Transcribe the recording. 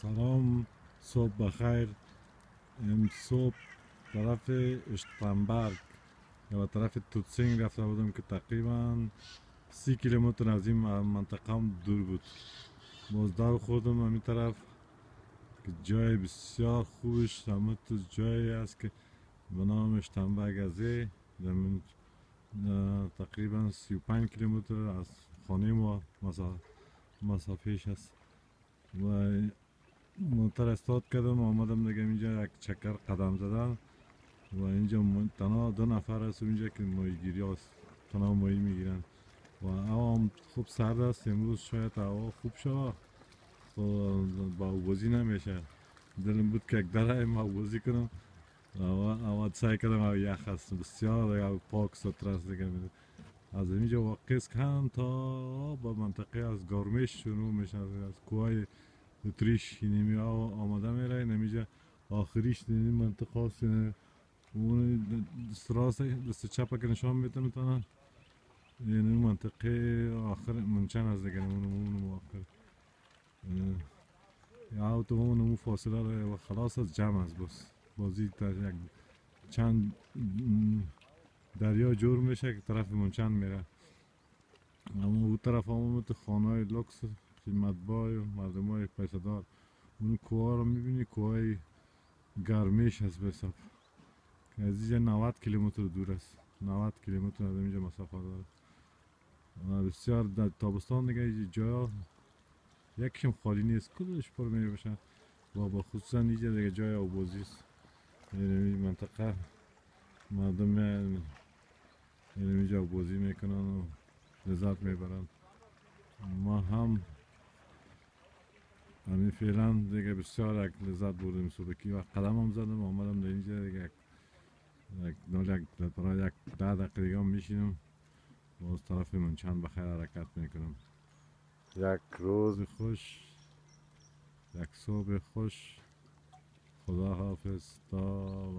سلام، صبح بخیر. صبح طرف اشتنبرگ یا طرف توتسینگ رفته بودم که تقریبا 30 کیلومتر از این منطقه هم دور بود. بازدار خوردم همین طرف که جای بسیار خوبش همه تو جایی است که به نام اشتنبرگ ازه تقریبا 35 کیلومتر از خانه ما مسافهش است و موتر استارت کردم آمدم دیگه اینجا یک چکر قدم زدن و اینجا تنها 2 نفر است اینجا که ماهیگیری هست، تنها ماهی میگیرن و هوا هم خوب سرد است. امروز شاید هوا خوب شد با بازی نمیشه. دلم بود که یک دره ما بازی کنم و سعی کردم یخ است بسیار پاک سطر است دیگه. از اینجا واقع کن تا با منطقه از گارمیش شروع میشه، از کوهای اتریش اینمی آماده میره اینجا آخریش این منطقه هست. اون دست چپ که نشان میتونه تا این منطقه آخر منچن از دیگه اون آخر یا تو اون فاصله و خلاص از جمع است. بس بازی تا یک چند دریا جور میشه که طرف منچن میره. اما اون طرف همون تو خانه های لکس مطبوع و مردم های پیسه دار اون کوها رو میبینی، کوهای گرمیش هست به حساب که از اینجا 90 کیلومتر دور است. 90 کیلومتر از اینجا مسافت داره و بسیار در تابستان دیگه جا یکشم خالی نیست، کلش پر می باشه و خصوصا اینجا دیگه جای آبازی است. این منطقه مردم اینجا آبازی میکنن و لذت میبرن. ما هم همین فعلا دیگه بسیار لذت بردیم صبحکی و قدم هم زدم آمدم در اینجا دیگه برای یک 10 دقیقه دیگه هم میشینم و از طرف منچن بخیر حرکت میکنم. یک روز خوش، یک صبح خوش. خدا حافظ تا